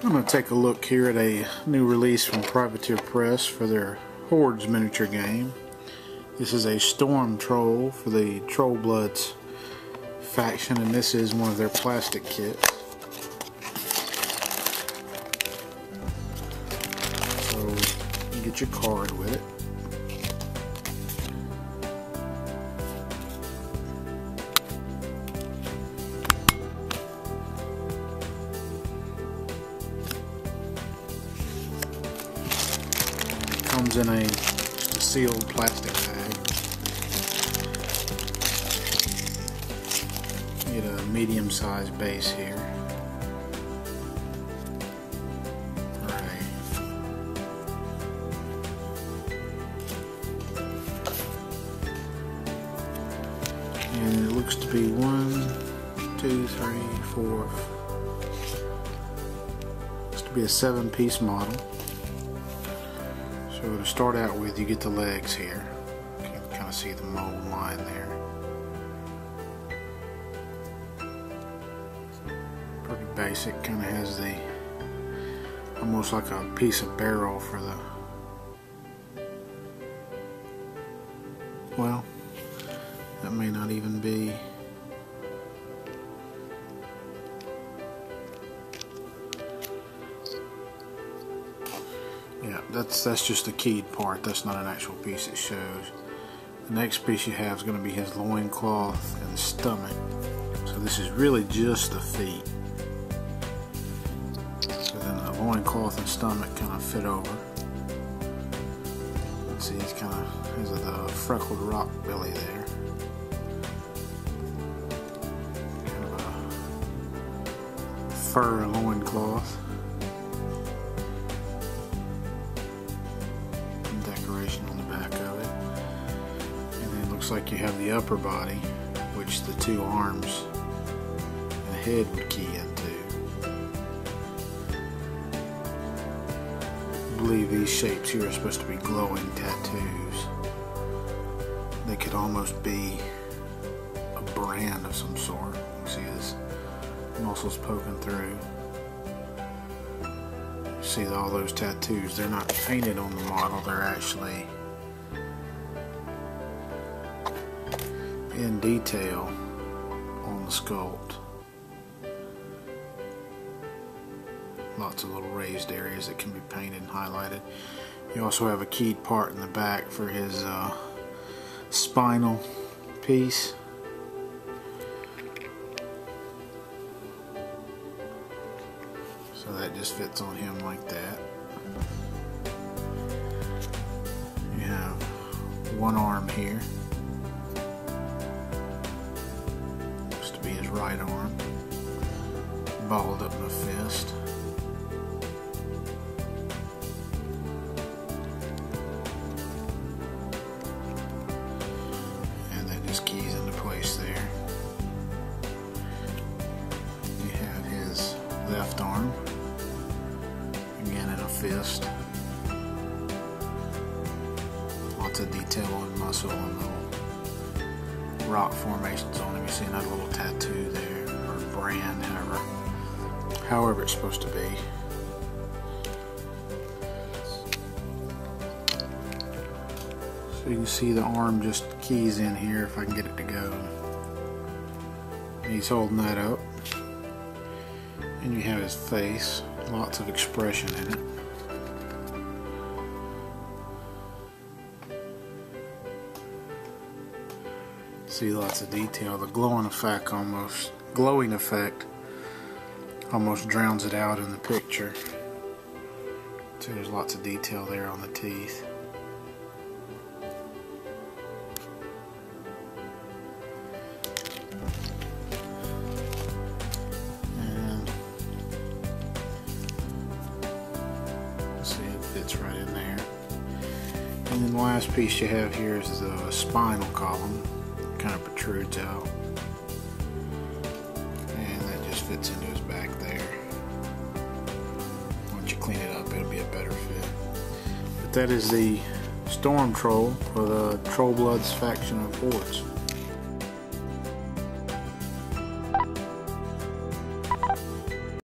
I'm going to take a look here at a new release from Privateer Press for their Hordes miniature game. This is a Storm Troll for the Trollbloods faction, and this is one of their plastic kits. So you get your card with it. Comes in a sealed plastic bag. You get a medium-sized base here. And it looks to be 1, 2, 3, 4. Looks to be a 7-piece model. So to start out with, you get the legs here. You can kind of see the mold line there. Pretty basic. Kind of has the almost like a piece of barrel for the. Well, that may not even be. Yeah, that's just a keyed part. That's not an actual piece it shows. The next piece you have is going to be his loincloth and stomach. So this is really just the feet. So then the loincloth and stomach kind of fit over. Let's see, he's kind of has the freckled rock belly there. Kind of a fur loincloth. Decoration on the back of it, and then it looks like you have the upper body, which the two arms and the head would key into. I believe these shapes here are supposed to be glowing tattoos. They could almost be a brand of some sort. You see his muscles poking through. See all those tattoos, they're not painted on the model, they're actually in detail on the sculpt. Lots of little raised areas that can be painted and highlighted. You also have a keyed part in the back for his spinal piece. So that just fits on him like that. You have one arm here. Looks to be his right arm. Balled up in a fist. And that just keys into place there. You have his left arm. Again in a fist. Lots of detail and muscle and little rock formations on him. You see another little tattoo there, or brand, however it's supposed to be. So you can see the arm just keys in here if I can get it to go. And he's holding that up. And you have his face. Lots of expression in it. See lots of detail. The glowing effect almost drowns it out in the picture. So there's lots of detail there on the teeth. See, it fits right in there. And then the last piece you have here is the spinal column. It kind of protrudes out. And that just fits into his back there. Once you clean it up, it'll be a better fit. But that is the Storm Troll for the Trollbloods faction of Hordes.